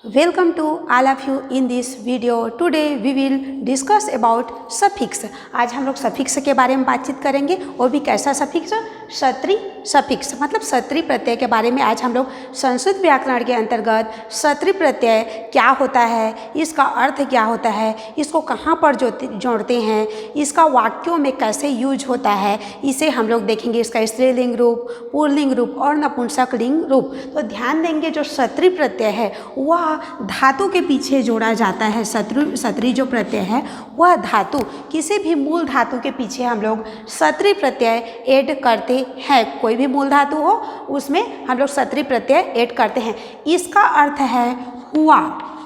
Welcome to all of you in this video. Today we will discuss about suffix. आज हम लोग suffix के बारे में बातचीत करेंगे, वो भी कैसा सफिक्स, सत्री सफिक्स, मतलब सत्री प्रत्यय के बारे में आज हम लोग संस्कृत व्याकरण के अंतर्गत सत्री प्रत्यय क्या होता है, इसका अर्थ क्या होता है, इसको कहाँ पर जोड़ते हैं, इसका वाक्यों में कैसे यूज होता है, इसे हम लोग देखेंगे। इसका स्त्रीलिंग रूप, पुल्लिंग रूप और नपुंसकलिंग रूप। तो ध्यान देंगे जो सत्री प्रत्यय है वह धातु के पीछे जोड़ा जाता है। सत्री जो प्रत्यय है वह धातु, किसी भी मूल धातु के पीछे हम लोग सत्री प्रत्यय ऐड करते हैं। कोई भी मूल धातु हो उसमें हम लोग सत्री प्रत्यय ऐड करते हैं। इसका अर्थ है हुआ,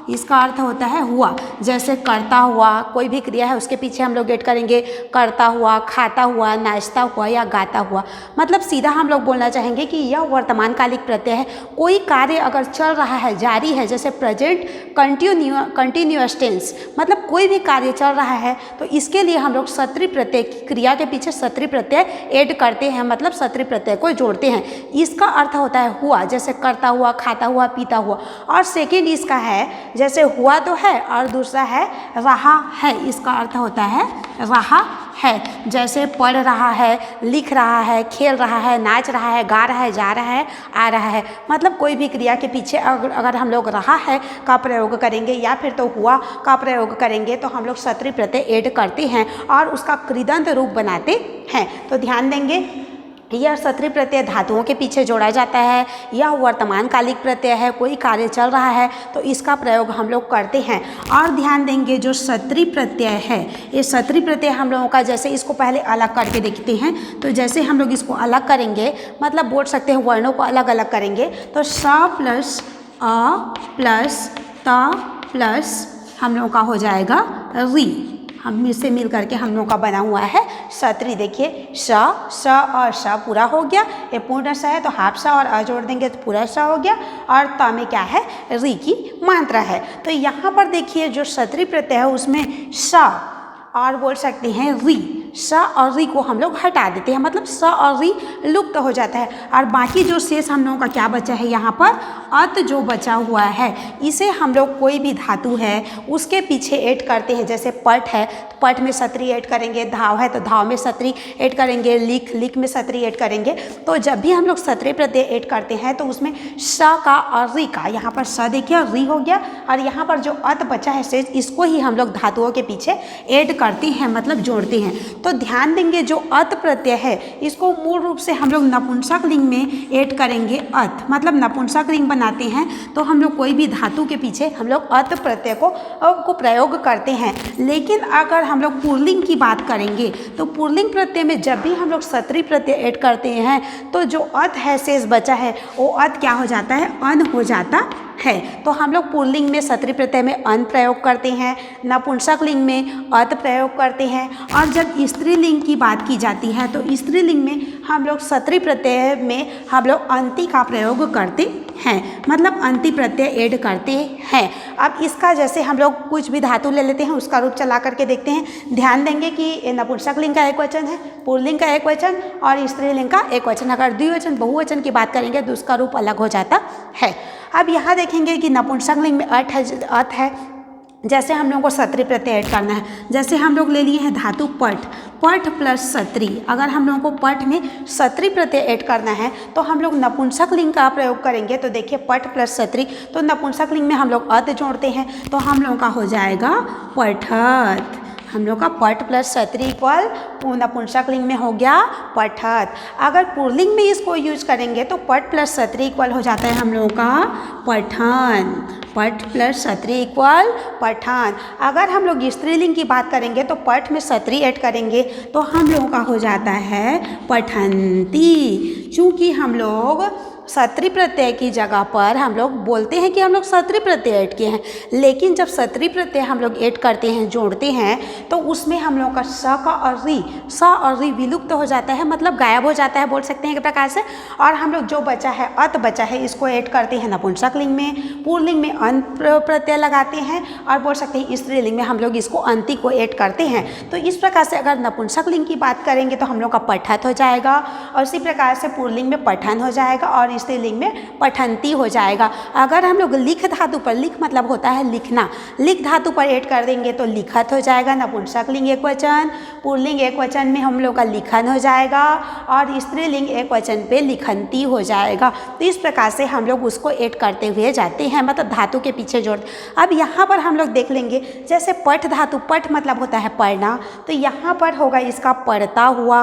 इसका अर्थ होता है हुआ। जैसे करता हुआ, कोई भी क्रिया है उसके पीछे हम लोग ऐड करेंगे करता हुआ, खाता हुआ, नाचता हुआ या गाता हुआ। मतलब सीधा हम लोग बोलना चाहेंगे कि यह वर्तमान कालिक प्रत्यय है। कोई कार्य अगर चल रहा है, जारी है, जैसे प्रेजेंट कंटिन्यूअस टेंस, मतलब कोई भी कार्य चल रहा है तो इसके लिए हम लोग सत्री प्रत्यय, क्रिया के पीछे सत्री प्रत्यय ऐड करते हैं, मतलब सत्री प्रत्यय को जोड़ते हैं। इसका अर्थ होता है हुआ, जैसे करता हुआ, खाता हुआ, पीता हुआ। और सेकेंड इसका है, जैसे हुआ तो है और दूसरा है रहा है, इसका अर्थ होता है रहा है। जैसे पढ़ रहा है, लिख रहा है, खेल रहा है, नाच रहा है, गा रहा है, जा रहा है, आ रहा है। मतलब कोई भी क्रिया के पीछे अगर हम लोग रहा है का प्रयोग करेंगे या फिर तो हुआ का प्रयोग करेंगे तो हम लोग सत्री प्रत्यय ऐड करते हैं और उसका कृदंत रूप बनाते हैं। तो ध्यान देंगे, यह सत्री प्रत्यय धातुओं के पीछे जोड़ा जाता है। यह वर्तमान कालिक प्रत्यय है, कोई कार्य चल रहा है तो इसका प्रयोग हम लोग करते हैं। और ध्यान देंगे जो सत्री प्रत्यय है, ये सत्री प्रत्यय हम लोगों का, जैसे इसको पहले अलग करके देखते हैं। तो जैसे हम लोग इसको अलग करेंगे, मतलब बोल सकते हैं वर्णों को अलग अलग करेंगे, तो स प्लस अ प्लस त प्लस हम लोगों का हो जाएगा री। हम इससे मिल करके हम लोगों का बना हुआ है सत्री। देखिए स और स पूरा हो गया, ये पूर्ण स है तो हाफ सा और अ जोड़ देंगे तो पूरा स हो गया। और त में क्या है, री की मात्रा है। तो यहाँ पर देखिए जो सत्री प्रत्यय है उसमें स और बोल सकते हैं री, स और री को हम लोग हटा देते हैं, मतलब स और री लुप्त हो जाता है। और बाकी जो शेष हम लोगों का क्या बचा है, यहाँ पर अत जो बचा हुआ है, इसे हम लोग कोई भी धातु है उसके पीछे ऐड करते हैं। जैसे पट है तो पट में सत्री ऐड करेंगे, धाव है तो धाव में सत्री ऐड करेंगे, लिख में सत्री ऐड करेंगे। तो जब भी हम लोग सत्री प्रत्यय ऐड करते हैं तो उसमें स का और री का, यहाँ पर स देखिए री हो गया और यहाँ पर जो अत बचा है शेष, इसको ही हम लोग धातुओं के पीछे ऐड करते हैं, मतलब जोड़ते हैं। तो ध्यान देंगे जो अत प्रत्यय है इसको मूल रूप से हम लोग नपुंसक लिंग में ऐड करेंगे अत, मतलब नपुंसक लिंग बनाते हैं तो हम लोग कोई भी धातु के पीछे हम लोग अत प्रत्यय को प्रयोग करते हैं। लेकिन अगर हम लोग पुल्लिंग की बात करेंगे तो पुल्लिंग प्रत्यय में जब भी हम लोग सत्री प्रत्यय ऐड करते हैं तो जो अत है शेष बचा है वो अत क्या हो जाता है, अन हो जाता है। तो हम लोग पुल्लिंग में सत्री प्रत्यय में अन प्रयोग करते हैं, नपुंसक लिंग में अत प्रयोग करते हैं। और जब स्त्रीलिंग की बात की जाती है तो स्त्रीलिंग में हम लोग सत्री प्रत्यय में हम लोग अंति का प्रयोग करते हैं, मतलब अंति प्रत्यय ऐड करते हैं। अब इसका जैसे हम लोग कुछ भी धातु ले लेते हैं, उसका रूप चला करके देखते हैं। ध्यान देंगे कि नपुंसक लिंग का एक वचन है, पुल्लिंग का एक वचन और स्त्रीलिंग का एक वचन। अगर द्विवचन बहुवचन की बात करेंगे तो उसका रूप अलग हो जाता है। अब यहाँ देखेंगे कि नपुंसक लिंग में अत है, जैसे हम लोगों को सत्री प्रत्यय ऐड करना है। जैसे हम लोग ले लिए हैं धातु पट, पट प्लस सत्री। अगर हम लोगों को पट में सत्री प्रत्यय ऐड करना है तो हम लोग नपुंसक लिंग का प्रयोग करेंगे। तो देखिए पट प्लस सत्री, तो नपुंसक लिंग में हम लोग अत जोड़ते हैं तो हम लोगों का हो जाएगा पठत। हम लोग का पट प्लस सत्री इक्वल नपुंसक लिंग में हो गया पठत। अगर पुल्लिंग में इसको यूज करेंगे तो पट प्लस सत्री इक्वल हो जाता है हम लोगों का पठन, पट प्लस सत्री इक्वल पठान। अगर हम लोग स्त्रीलिंग की बात करेंगे तो पट में सत्री ऐड करेंगे तो हम लोगों का हो जाता है पठंती। चूँकि हम लोग सत्री प्रत्यय की जगह पर हम लोग बोलते हैं कि हम लोग सत्री प्रत्यय ऐड किए हैं, लेकिन जब सत्री प्रत्यय हम लोग ऐड करते हैं, जोड़ते हैं, तो उसमें हम लोग का स का और री विलुप्त हो जाता है, मतलब गायब हो जाता है, बोल सकते हैं एक प्रकार से। और हम लोग जो बचा है, अत बचा है, इसको ऐड करते हैं नपुंसक लिंग में, पुल्लिंग में अन प्रत्यय लगाते हैं और बोल सकते हैं स्त्रीलिंग में हम लोग इसको अंति को ऐड करते हैं। तो इस प्रकार से अगर नपुंसक लिंग की बात करेंगे तो हम लोग का पठत हो जाएगा और इसी प्रकार से पुल्लिंग में पठन हो जाएगा और और स्त्रीलिंग में पठंती हो जाएगा। अगर हम लोग लिख धातु पर, लिख मतलब होता है लिखना, लिख धातु पर ऐड कर देंगे तो लिखत हो जाएगा, नपुंसकलिंग एक वचन, पुल्लिंग एक वचन में हम लोग का लिखन हो जाएगा और स्त्रीलिंग एक वचन पे लिखंती हो जाएगा। तो इस प्रकार से हम लोग उसको ऐड करते हुए जाते हैं, मतलब धातु के पीछे जोड़। अब यहाँ पर हम लोग देख लेंगे, जैसे पठ धातु, पठ मतलब होता है पढ़ना, तो यहाँ पर होगा इसका पढ़ता हुआ,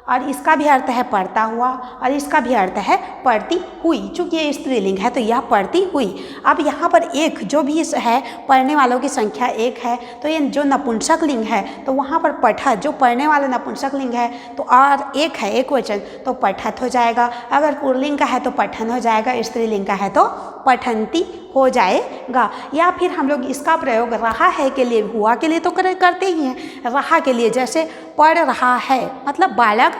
और इसका भी अर्थ है पढ़ता हुआ, और इसका भी अर्थ है पढ़ती हुई। चूँकि ये स्त्रीलिंग है तो यह पढ़ती हुई। अब यहाँ पर एक जो भी है, पढ़ने वालों की संख्या एक है, तो ये जो नपुंसक लिंग है तो वहाँ पर पठत, जो पढ़ने वाला नपुंसक लिंग है तो और एक है एक वचन तो पठत हो जाएगा। अगर पुल्लिंग का है तो पठन हो जाएगा, स्त्रीलिंग का है तो पठंती हो जाएगा। या फिर हम लोग इसका प्रयोग रहा है के लिए, हुआ के लिए तो करते ही हैं, रहा के लिए जैसे पढ़ रहा है मतलब बालक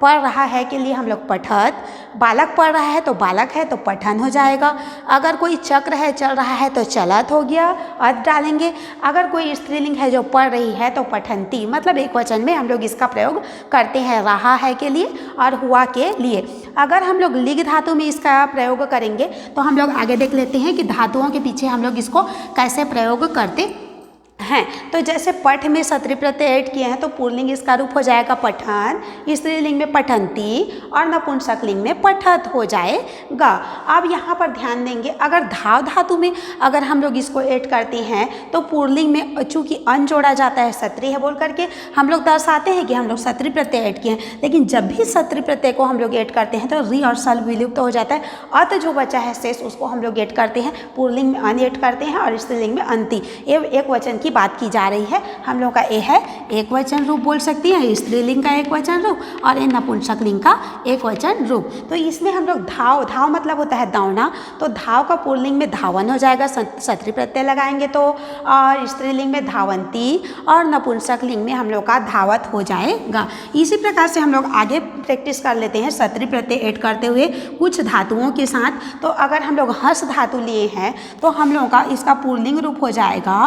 पढ़ रहा है के लिए हम लोग पठत, बालक पढ़ रहा है तो बालक है तो पठन हो जाएगा। अगर कोई चक्र है, चल रहा है तो चलत हो गया, अर्थ डालेंगे। अगर कोई स्त्रीलिंग है जो पढ़ रही है तो पठंती, मतलब एक वचन में हम लोग इसका प्रयोग करते हैं रहा है के लिए और हुआ के लिए। अगर हम लोग लिंग धातु में इसका प्रयोग करेंगे तो हम लोग आगे देख लेते हैं कि धातुओं के पीछे हम लोग इसको कैसे प्रयोग करते हैं। तो जैसे पठ में सत्री प्रत्यय ऐड किए हैं तो पुल्लिंग इसका रूप हो जाएगा पठन, स्त्रीलिंग में पठंती और नपुंसकलिंग में पठत हो जाएगा। अब यहाँ पर ध्यान देंगे, अगर धाव धातु में अगर हम लोग इसको ऐड करते हैं तो पुल्लिंग में चूँकि अन जोड़ा जाता है, सत्री है बोल करके हम लोग दर्शाते हैं कि हम लोग सत्री प्रत्यय ऐड किए हैं। लेकिन जब भी सत्री प्रत्यय को हम लोग ऐड करते हैं तो री और सल विलुप्त हो जाता है, अत जो बचा है शेष उसको हम लोग ऐड करते हैं, पुल्लिंग में अन ऐड करते हैं और स्त्रीलिंग में अंति। ये एक वचन की बात की जा रही है। हम लोग का ए है एक वचन रूप बोल सकती है, स्त्रीलिंग का एक वचन रूप और ए नपुंसकलिंग का एक वचन रूप। तो इसमें हम लोग धाव, धाव मतलब होता है दौड़ना, तो धाव का पुल्लिंग में धावन हो जाएगा, सत्री प्रत्यय लगाएंगे तो, और स्त्रीलिंग में धावंती और नपुंसकलिंग में हम लोग का धावत हो जाएगा। इसी प्रकार से हम लोग आगे प्रैक्टिस कर लेते हैं सत्री प्रत्यय ऐड करते हुए कुछ धातुओं के साथ। तो अगर हम लोग हस धातु लिए हैं तो हम लोगों का इसका पुल्लिंग रूप हो जाएगा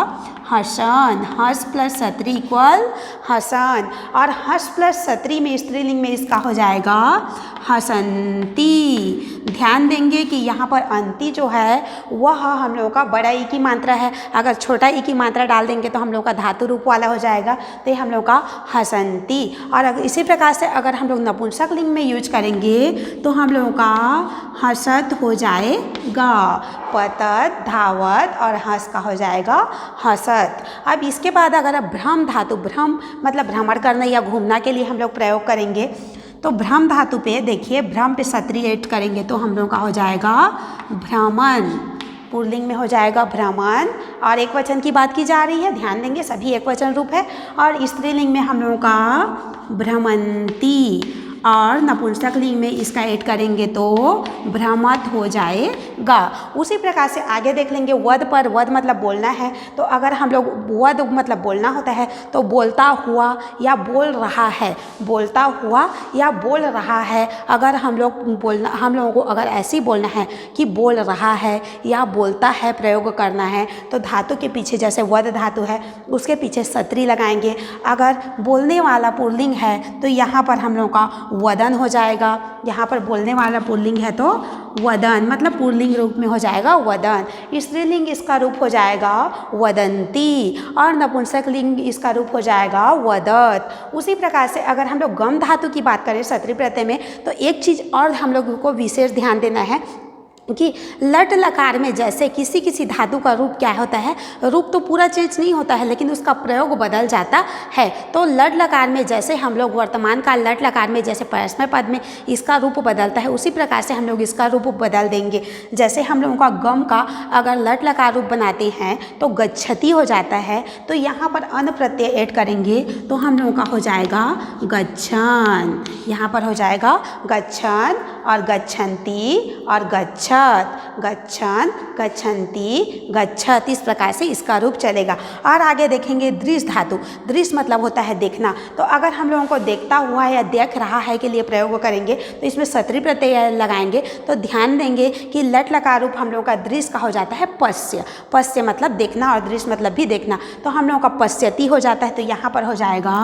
हसन, हस प्लस सत्री इक्वल हसन, और हस प्लस सत्री में स्त्रीलिंग में इसका हो जाएगा हसंती। ध्यान देंगे कि यहाँ पर अंति जो है वह हम लोगों का बड़ा ई की मात्रा है, अगर छोटा ई की मात्रा डाल देंगे तो हम लोग का धातु रूप वाला हो जाएगा, तो ये हम लोग का हसंती। और अगर इसी प्रकार से अगर हम लोग नपुंसकलिंग में यूज करेंगे तो हम लोगों का हसत हो जाएगा, पतत, धावत और हंस का हो जाएगा हसत। अब इसके बाद अगर अब भ्रम धातु, भ्रम मतलब भ्रमण करना या घूमना के लिए हम लोग प्रयोग करेंगे, तो भ्रम धातु पे देखिए, भ्रम पे सत्री ऐड करेंगे तो हम लोग का हो जाएगा भ्रमण, पुल्लिंग में हो जाएगा भ्रमण, और एक वचन की बात की जा रही है, ध्यान देंगे सभी एक वचन रूप है, और स्त्रीलिंग में हम लोगों का भ्रमंती, और नपुंसकलिंग में इसका ऐड करेंगे तो भ्रमत हो जाएगा। उसी प्रकार से आगे देख लेंगे वद पर, वद मतलब बोलना है, तो अगर हम लोग वद मतलब बोलना होता है तो बोलता हुआ या बोल रहा है, बोलता हुआ या बोल रहा है। अगर हम लोगों को अगर ऐसे ही बोलना है कि बोल रहा है या बोलता है प्रयोग करना है तो धातु के पीछे जैसे वद धातु है उसके पीछे सत्री लगाएंगे। अगर बोलने वाला पुल्लिंग है तो यहाँ पर हम लोग का वदन हो जाएगा, यहाँ पर बोलने वाला पुल्लिंग है तो वदन, मतलब पुल्लिंग रूप में हो जाएगा वदन। स्त्रीलिंग इसका रूप हो जाएगा वदंती, और नपुंसकलिंग इसका रूप हो जाएगा वदत। उसी प्रकार से अगर हम लोग गम धातु की बात करें सत्री प्रत्यय में, तो एक चीज़ और हम लोगों को विशेष ध्यान देना है कि लट लकार में जैसे किसी किसी धातु का रूप क्या होता है, रूप तो पूरा चेंज नहीं होता है लेकिन उसका प्रयोग बदल जाता है। तो लट लकार में जैसे हम लोग वर्तमान काल लट लकार में जैसे परस्मै पद में इसका रूप बदलता है, उसी प्रकार से हम लोग इसका रूप बदल देंगे। जैसे हम लोगों का गम का अगर लट लकार रूप बनाते हैं तो गच्छति हो जाता है, तो यहाँ पर अन प्रत्यय ऐड करेंगे तो हम लोगों का हो जाएगा गच्छन, यहाँ पर हो जाएगा गच्छन और गच्छन्ति और गच्छ। गच्छत, गच्छन, गच्छन्ति, गच्छत, इस प्रकार से इसका रूप चलेगा। और आगे देखेंगे दृश्य धातु। दृश्य मतलब होता है देखना। तो अगर हम लोगों को देखता हुआ या देख रहा है के लिए प्रयोग करेंगे तो इसमें सत्री प्रत्यय लगाएंगे। तो ध्यान देंगे कि लट लकार रूप हम लोगों का दृश्य का हो जाता है पश्य। पश्य मतलब देखना और दृश्य मतलब भी देखना। तो हम लोगों का पश्यति हो जाता है। तो यहाँ पर हो जाएगा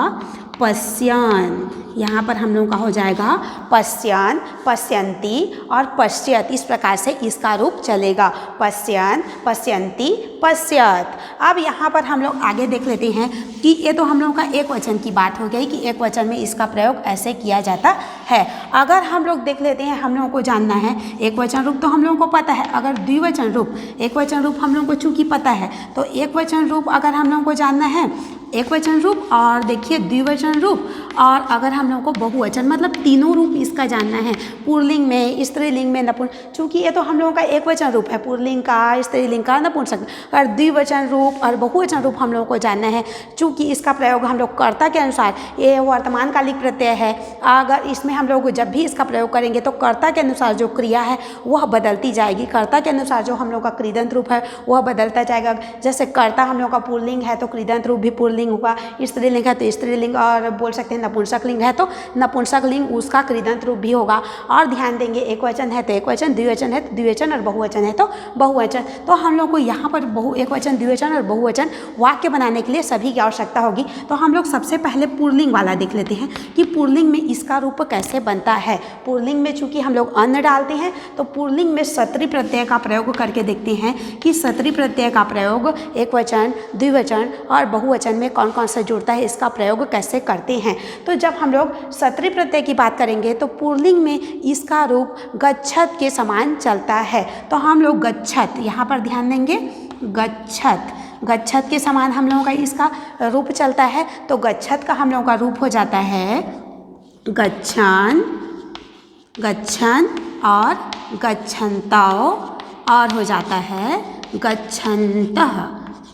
पश्यन, यहाँ पर हम लोगों का हो जाएगा पश्यन, पश्यन्ति और पश्यत, इस प्रकार से इसका रूप चलेगा। पश्यन, पश्यन्ति, पश्यत। अब यहाँ पर हम लोग आगे देख लेते हैं कि ये तो हम लोगों का एक वचन की बात हो गई कि एक वचन में इसका प्रयोग ऐसे किया जाता है। अगर हम लोग देख लेते हैं, हम लोगों को जानना है एक वचन रूप तो हम लोगों को पता है। अगर द्विवचन रूप, एक वचन रूप हम लोगों को चूँकि पता है, तो एक वचन रूप अगर हम लोगों को जानना है, एक वचन रूप और देखिए द्विवचन रूप, और अगर हम लोगों को बहुवचन मतलब तीनों रूप इसका जानना है, पुल्लिंग में, स्त्रीलिंग में, नपुंसक, चूँकि ये तो हम लोगों का एक वचन रूप है, पुल्लिंग का, स्त्रीलिंग का, नपुंसक। और द्विवचन रूप और बहुवचन रूप हम लोगों को जानना है, चूँकि इसका प्रयोग हम लोग कर्ता के अनुसार, ये वर्तमान कालिक प्रत्यय है, अगर इसमें हम लोग जब भी इसका प्रयोग करेंगे तो कर्ता के अनुसार जो क्रिया है वह बदलती जाएगी। कर्ता के अनुसार जो हम लोग का कृदंत रूप है वह बदलता जाएगा। जैसे कर्ता हम लोग का पुल्लिंग है तो कृदंत रूप भी पुल्लिंग हुआ, स्त्रीलिंग है तो स्त्रीलिंग, और बोल सकते हैं नपुंसक लिंग है तो नपुंसक लिंग, उसका कृदंत रूप भी होगा। और ध्यान देंगे एक वचन है तो एक वचन, द्विवचन है तो द्विवचन, और बहुवचन है तो बहुवचन। तो हम लोग को यहाँ पर एक वचन, द्विवचन और बहुवचन वाक्य बनाने के लिए सभी की आवश्यकता होगी। तो हम लोग सबसे पहले पुल्लिंग वाला देख लेते हैं कि पुल्लिंग में इसका रूप कैसे बनता है। पुल्लिंग में चूंकि हम लोग अन्न डालते हैं तो पुल्लिंग में सत्री प्रत्यय का प्रयोग करके देखते हैं कि सत्री प्रत्यय का प्रयोग एक वचन, द्विवचन और बहुवचन में कौन कौन सा जुड़ता है, इसका प्रयोग कैसे करते हैं। तो जब हम लोग सत्री प्रत्यय की बात करेंगे तो पुल्लिंग में इसका रूप गच्छत के समान चलता है। तो हम लोग गच्छत, यहाँ पर ध्यान देंगे, गच्छत, गच्छत के समान हम लोगों का इसका रूप चलता है। तो गच्छत का हम लोगों का रूप हो जाता है गच्छन, गच्छन और गच्छन्तौ, और हो जाता है गच्छन्तः,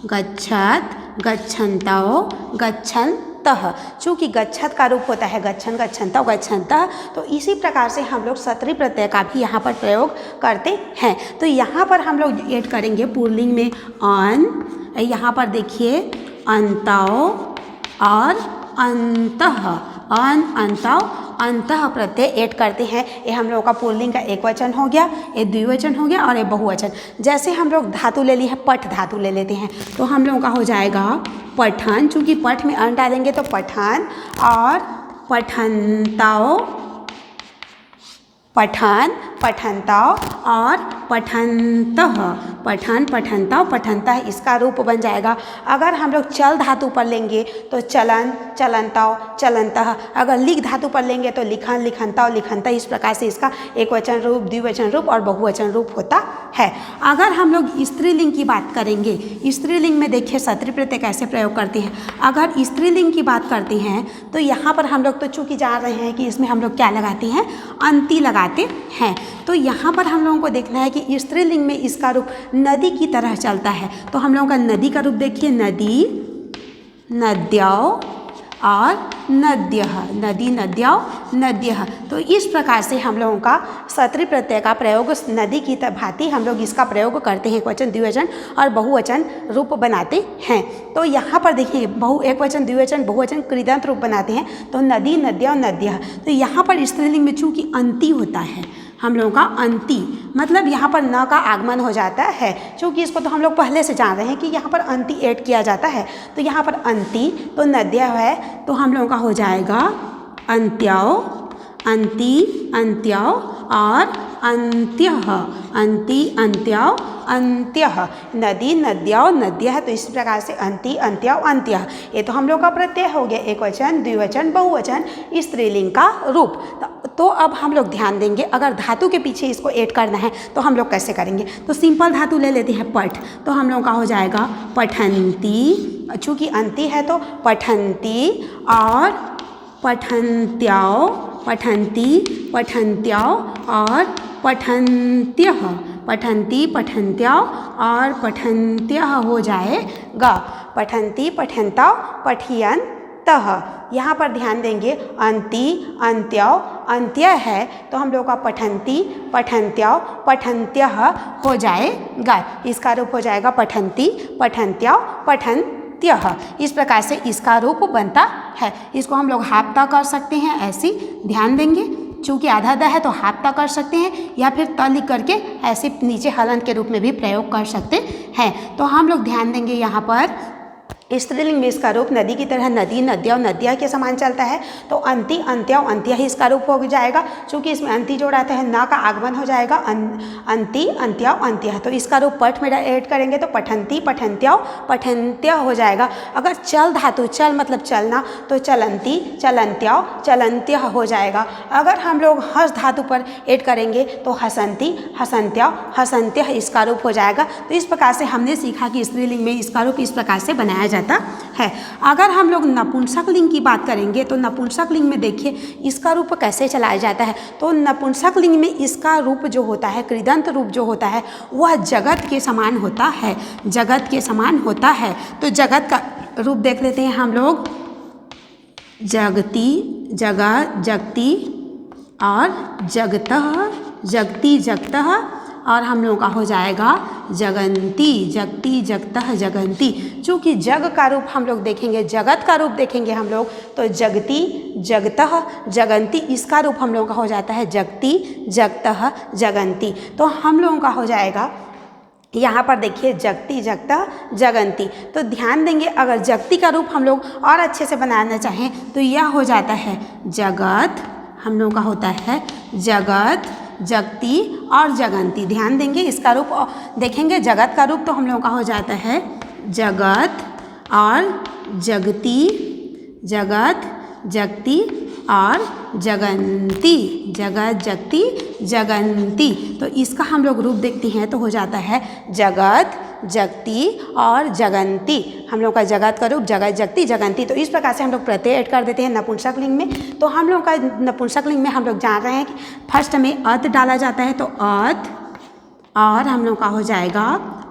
गच्छत, गच्छन्तौ, गच्छन्तः। चूँकि गच्छत का रूप होता है गच्छन, गच्छन्तौ, गच्छन्तः, तो इसी प्रकार से हम लोग सत्री प्रत्यय का भी यहाँ पर प्रयोग करते हैं। तो यहाँ पर हम लोग ऐड करेंगे पुल्लिंग में अन, यहाँ पर देखिए अन्तौ और अंतः, अन, अंतौ, अंतः प्रत्यय ऐड करते हैं। ये हम लोगों का पुल्लिंग का एक वचन हो गया, ये द्विवचन हो गया और ये बहुवचन। जैसे हम लोग धातु ले ली है, पठ धातु ले लेते हैं, तो हम लोगों का हो जाएगा पठन, चूँकि पठ में अन डालेंगे तो पठन, और पठन्तौ, पठन, पठन्तौ और पठन्तः, पठन, पठन्तौ, पठन्तः, इसका रूप बन जाएगा। अगर हम लोग चल धातु पर लेंगे तो चलन, चलन्तौ, चलन्तः। अगर लिख धातु पर लेंगे तो लिखन, लिखन्तौ, लिखन्तः। इस प्रकार से इसका एक वचन रूप, द्विवचन रूप और बहुवचन रूप होता है। अगर हम लोग स्त्रीलिंग की बात करेंगे, स्त्रीलिंग में देखिए सत्री प्रत्यय कैसे प्रयोग करते हैं। अगर स्त्रीलिंग की बात करते हैं तो यहाँ पर हम लोग तो चूँकि जान रहे हैं कि इसमें हम लोग क्या लगाते हैं, अंति लगाते हैं। तो यहाँ पर हम लोगों को देखना है कि स्त्रीलिंग में इसका रूप नदी की तरह चलता है। तो हम लोगों का नदी का रूप देखिए, नदी, नद्यौ और नद्यः, नदी, नद्यौ, नद्यः। तो इस प्रकार से हम लोगों का सत्री प्रत्यय का प्रयोग नदी की भांति हम लोग इसका प्रयोग करते हैं, एक वचन, द्विवचन और बहुवचन रूप बनाते हैं। तो यहाँ पर देखिए एक वचन, द्विवचन, बहुवचन कृदंत रूप बनाते हैं। तो नदी, नद्यौ, नद्यः। तो यहाँ पर स्त्रीलिंग में चूँकि अंति होता है, हम लोगों का अंति मतलब यहाँ पर न का आगमन हो जाता है, क्योंकि इसको तो हम लोग पहले से जान रहे हैं कि यहाँ पर अंति ऐड किया जाता है। तो यहाँ पर अंति तो नद्य है, तो हम लोगों का हो जाएगा अंत्यौ, अंति, अंत्यौ और अंत्यः, अंति, अंत्यौ, अंत्यः। नदी, नद्यौ, नद्यः। तो इस प्रकार से अंति, अंत्यौ, अंत्यः। ये तो हम लोग का प्रत्यय हो गया, एक वचन, द्विवचन, बहुवचन, स्त्रीलिंग का रूप। तो अब हम लोग ध्यान देंगे, अगर धातु के पीछे इसको ऐड करना है तो हम लोग कैसे करेंगे। तो सिंपल धातु ले लेते हैं पठ, तो हम लोग का हो जाएगा पठन्ति, चूँकि अंति है तो पठन्ति और पठन्त्यौ, पठन्ति, पठन्त्यौ और पठन्त्यः, पठन्ति, पठन्त्यौ और पठन्त्यः हो जाएगा। पठन्ति, पठन्तौ, पठियन्तः। यहाँ पर ध्यान देंगे अंति, अंत्यौ, अंत्य है तो हम लोग का पठन्ति, पठन्त्यौ, पठन्त्यः हो जाएगा। इसका रूप हो जाएगा पठन्ति, पठन्त्यौ, पठन्त्यः। इस प्रकार से इसका रूप बनता है। इसको हम लोग हाफ्ता कर सकते हैं, ऐसे ध्यान देंगे, चूँकि आधा द है तो हाफ्ता कर सकते हैं, या फिर त लिख करके ऐसे नीचे हलन के रूप में भी प्रयोग कर सकते हैं। तो हम लोग ध्यान देंगे यहाँ पर स्त्रीलिंग में इसका रूप नदी की तरह नदी, नद्यौ, नद्या के समान चलता है। तो अंति, अंत्यौ, अंत्य ही इसका रूप हो जाएगा। चूँकि इसमें अंति जोड़ा है, न का आगमन हो जाएगा, अंति, अंत्यौ, अंत्य। तो इसका रूप पठ में ऐड करेंगे तो पठन्ति, पठन्त्यौ, पठन्त्य हो जाएगा। अगर चल धातु, चल मतलब चलना, तो चलन्ति, चलन्त्यौ, चलन्त्य हो जाएगा। अगर हम लोग हस धातु पर ऐड करेंगे तो हसन्ति, हसन्त्यौ, हसन्त्य इसका रूप हो जाएगा। तो इस प्रकार से हमने सीखा कि स्त्रीलिंग में इसका रूप इस प्रकार से बनाया जाता है। अगर हम लोग नपुंसक लिंग की बात करेंगे तो नपुंसक लिंग में देखिए इसका रूप कैसे चलाया जाता है। तो नपुंसक लिंग में इसका रूप जो होता है, कृदंत रूप जो होता है, वह जगत के समान होता है, जगत के समान होता है। तो जगत का रूप देख लेते हैं हम लोग, जगति, जगह, जगति और जगतः, जगति, जगतः, और हम लोगों का हो जाएगा जगन्ति, जगति, जगतः, जगन्ति। चूँकि जग का रूप हम लोग देखेंगे, जगत का रूप देखेंगे हम लोग, तो जगति, जगतः, जगन्ति इसका रूप हम लोगों का हो जाता है जगति, जगतः, जगन्ति। तो हम लोगों का हो जाएगा यहाँ पर देखिए जगति, जगतः, जगन्ति। तो ध्यान देंगे अगर जगति का रूप हम लोग और अच्छे से बनाना चाहें तो यह हो जाता है जगत, हम लोगों का होता है जगत, जगति और जगन्ति। ध्यान देंगे इसका रूप देखेंगे, जगत का रूप तो हम लोगों का हो जाता है जगत और जगति, जगत, जगति और जगन्ति, जगत, जगति, जगन्ति। तो इसका हम लोग रूप देखते हैं तो हो जाता है जगत, जगति और जगन्ति। हम लोग का जगत का रूप जगत, जगति, जगन्ति। तो इस प्रकार से हम लोग प्रत्यय ऐड कर देते हैं नपुंसक लिंग में। तो हम लोग का नपुंसक लिंग में हम लोग जान रहे हैं कि फर्स्ट में अत डाला जाता है, तो अत, और हम लोग का हो जाएगा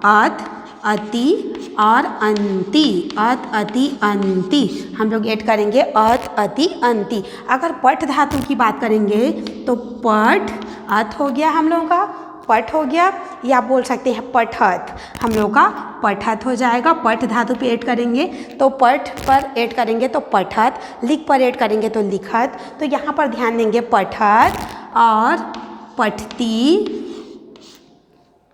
अत, अति और अंति, अत, अति, अंति। हम लोग ऐड करेंगे अत, अति, अंति। अगर पठ धातु की बात करेंगे तो पठ, अत हो गया हम लोगों का, पठ हो गया, या बोल सकते हैं पठत, हम लोग का पठत हो जाएगा। पठ धातु पे ऐड करेंगे तो पठ पर ऐड करेंगे तो पठत, लिख पर ऐड करेंगे तो लिखत। तो यहाँ पर ध्यान देंगे पठत और पठती,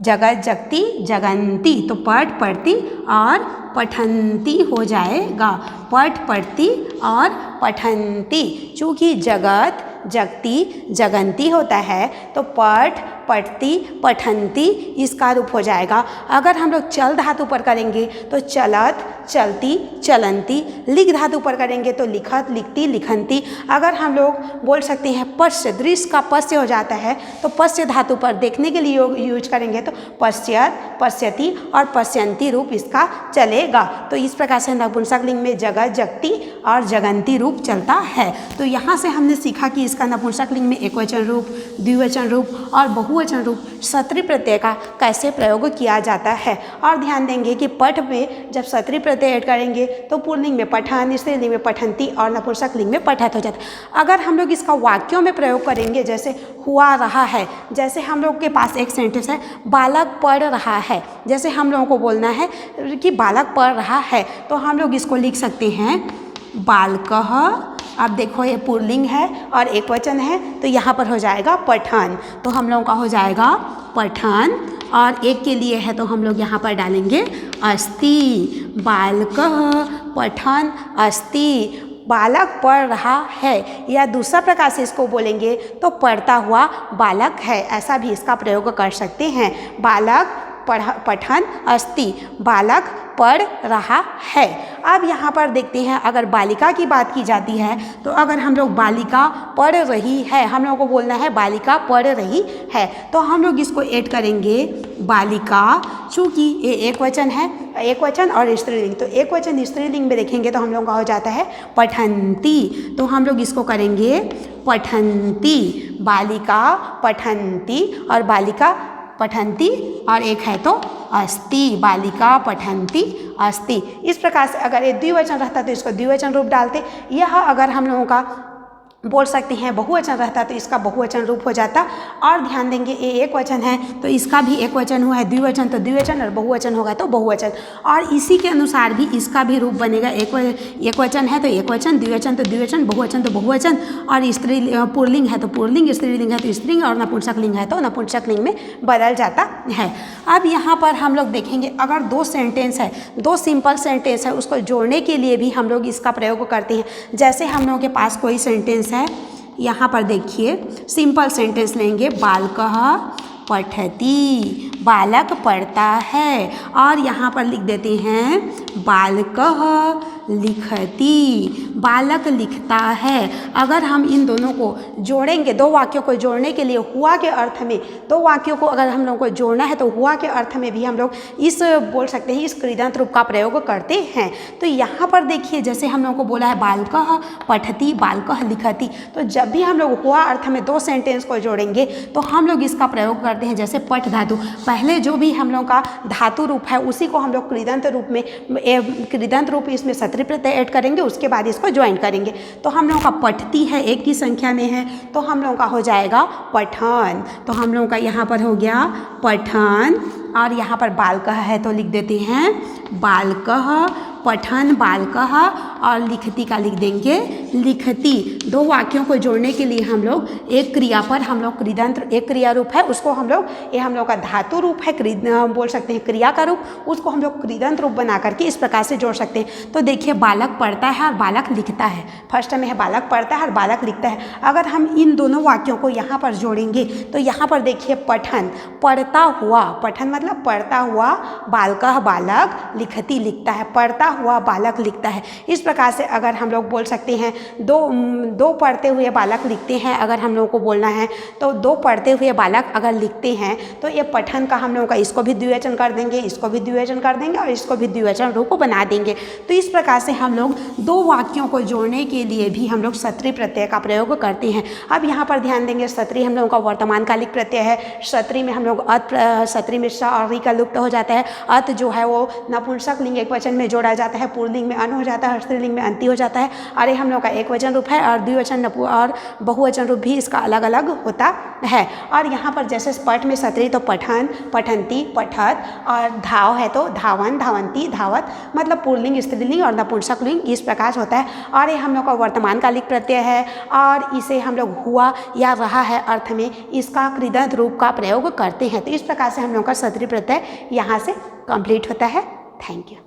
जगत, जगति, जगन्ति। तो पठ, पढ़ती और पठन्ति हो जाएगा, पठ, पढ़ती और पठन्ति। चूँकि जगत, जगति, जगन्ति होता है तो पठ, पढ़ती, पठन्ति इसका रूप हो जाएगा। अगर हम लोग चल धातु पर करेंगे तो चलत, चलती, चलन्ति। लिख धातु पर करेंगे तो लिखत, लिखती, लिखन्ति। अगर हम लोग बोल सकते हैं पश्य, दृश्य का पश्य हो जाता है तो पश्य धातु पर देखने के लिए यूज करेंगे तो पश्यत, पश्यति और पश्यन्ति रूप इसका चलेगा। तो इस प्रकार से नपुंसक लिंग में जगत, जगति और जगन्ति रूप चलता है। तो यहाँ से हमने सीखा कि इसका नपुंसक लिंग में एकवचन रूप, द्विवचन रूप और बहुवचन रूप सत्री प्रत्यय का कैसे प्रयोग किया जाता है। और ध्यान देंगे कि पठ में जब सत्री प्रत्यय ऐड करेंगे तो पुल्लिंग में पठन, स्त्रीलिंग में पठन्ति और नपुंसक लिंग में पठत हो जाता है। अगर हम लोग इसका वाक्यों में प्रयोग करेंगे, जैसे हुआ रहा है, जैसे हम लोग के पास एक सेंटेंस है बालक पढ़ रहा है, जैसे हम लोगों को बोलना है कि बालक पढ़ रहा है, तो हम लोग इसको लिख सकते हैं बालकः। अब देखो ये पुल्लिंग है और एक वचन है तो यहाँ पर हो जाएगा पठन। तो हम लोगों का हो जाएगा पठन, और एक के लिए है तो हम लोग यहाँ पर डालेंगे अस्ति। बालकः पठन अस्ति, बालक पढ़ रहा है। या दूसरा प्रकार से इसको बोलेंगे तो पढ़ता हुआ बालक है, ऐसा भी इसका प्रयोग कर सकते हैं। बालक पठन अस्ति, बालक पढ़ रहा है। अब यहाँ पर देखते हैं अगर बालिका की बात की जाती है तो अगर हम लोग बालिका पढ़ रही है, हम लोगों को बोलना है बालिका पढ़ रही है, तो हम लोग इसको ऐड करेंगे बालिका। चूँकि ये एक वचन है, एक वचन और स्त्रीलिंग, तो एक वचन स्त्रीलिंग में देखेंगे तो हम लोग का हो जाता है पठन्ति। तो हम लोग इसको करेंगे पठन्ति, बालिका पठन्ति और बालिका पठन्ति और एक है तो अस्ति, बालिका पठन्ति अस्ति। इस प्रकार से अगर ये द्विवचन रहता तो इसको द्विवचन रूप डालते। यह अगर हम लोगों का बोल सकते हैं बहुवचन रहता तो इसका बहुवचन रूप हो जाता। और ध्यान देंगे ये एक वचन है तो इसका भी एक वचन हुआ है, द्विवचन तो द्विवचन और बहुवचन होगा तो बहुवचन। और इसी के अनुसार भी इसका भी रूप बनेगा, एक वचन है तो एक वचन, द्विवचन तो द्विवचन, बहुवचन तो बहुवचन, और स्त्री पुल्लिंग है तो पुल्लिंग, स्त्रीलिंग है तो स्त्रीलिंग, और नपुंसकलिंग है तो नपुंसकलिंग में बदल जाता है। अब यहाँ पर हम लोग देखेंगे अगर दो सेंटेंस है, दो सिंपल सेंटेंस है, उसको जोड़ने के लिए भी हम लोग इसका प्रयोग करते हैं। जैसे हम लोगों के पास कोई सेंटेंस है, यहाँ पर देखिए सिंपल सेंटेंस लेंगे, बालकः पठति, बालक पढ़ता है, और यहाँ पर लिख देते हैं बालकः लिखति, बालक लिखता है। अगर हम इन दोनों को जोड़ेंगे, दो वाक्यों को जोड़ने के लिए हुआ के अर्थ में, दो वाक्यों को अगर हम लोगों को जोड़ना है तो हुआ के अर्थ में भी हम लोग इस बोल सकते हैं इस कृदंत रूप का प्रयोग करते हैं। तो यहाँ पर देखिए जैसे हम लोगों को बोला है बालकः पठति, बालकः लिखति, तो जब भी हम लोग हुआ अर्थ में दो सेंटेंस को जोड़ेंगे तो हम लोग इसका प्रयोग करते हैं। जैसे पठ धातु, पहले जो भी हम लोग का धातु रूप है उसी को हम लोग कृदंत रूप में, कृदंत रूप इसमें सत्री प्रत्यय ऐड करेंगे, उसके बाद इसको ज्वाइन करेंगे। तो हम लोगों का पठती है एक की संख्या में है तो हम लोगों का हो जाएगा पठन, तो हम लोगों का यहाँ पर हो गया पठन। और यहाँ पर बालकः है तो लिख देते हैं बालकः, पठन बालकः, और लिखती का लिख देंगे लिखती। दो वाक्यों को जोड़ने के लिए हम लोग एक क्रिया पर हम लोग कृदंत, एक क्रिया रूप है उसको हम लोग, ये हम लोग का धातु रूप है, बोल सकते हैं क्रिया का रूप, उसको हम लोग कृदंत रूप बना करके इस प्रकार से जोड़ सकते हैं। तो देखिए बालक पढ़ता है और बालक लिखता है, फर्स्ट में है बालक पढ़ता है और बालक लिखता है। अगर हम इन दोनों वाक्यों को यहाँ पर जोड़ेंगे तो यहाँ पर देखिए पठन, पढ़ता हुआ, पठन मतलब पढ़ता हुआ, बालकः बालक, लिखती लिखता है, पढ़ता हुआ बालक लिखता है। इस प्रकार से अगर हम लोग बोल सकते हैं दो पढ़ते हुए बालक लिखते हैं, अगर हम लोगों को बोलना है तो दो पढ़ते हुए बालक अगर लिखते हैं तो ये पठन का हम लोगों का इसको भी द्विवचन कर देंगे, इसको भी द्विवचन कर देंगे और इसको भी द्विवचन रूप बना देंगे। तो इस प्रकार से हम लोग दो वाक्यों को जोड़ने के लिए भी हम लोग सत्री प्रत्यय का प्रयोग करते हैं। अब यहाँ पर ध्यान देंगे सत्री हम लोगों का वर्तमान कालिक प्रत्यय है। सत्री में हम लोग अत, सत्री में स और री का लुप्त हो जाता है। अत जो है वो नपुंसक लिंग एक वचन में जोड़ा जाता है, पुल्लिंग में अन हो जाता है, स्त्रीलिंग में अंति हो जाता है। और ये हम लोग का एक वचन रूप है और द्विवचन और बहुवचन रूप भी इसका अलग अलग होता है। और यहाँ पर जैसे पठ में सत्री तो पठन, पठन्ति, पठत, और धाव है तो धावन, धावंती, धावत, मतलब पुल्लिंग, स्त्रीलिंग और नपुंसक लिंग इस प्रकार होता है। और ये हम लोग का वर्तमान कालिक प्रत्यय है और इसे हम लोग हुआ या रहा है अर्थ में इसका कृदंत रूप का प्रयोग करते हैं। तो इस प्रकार से हम लोग का सत्री प्रत्यय यहाँ से कंप्लीट होता है। Thank you.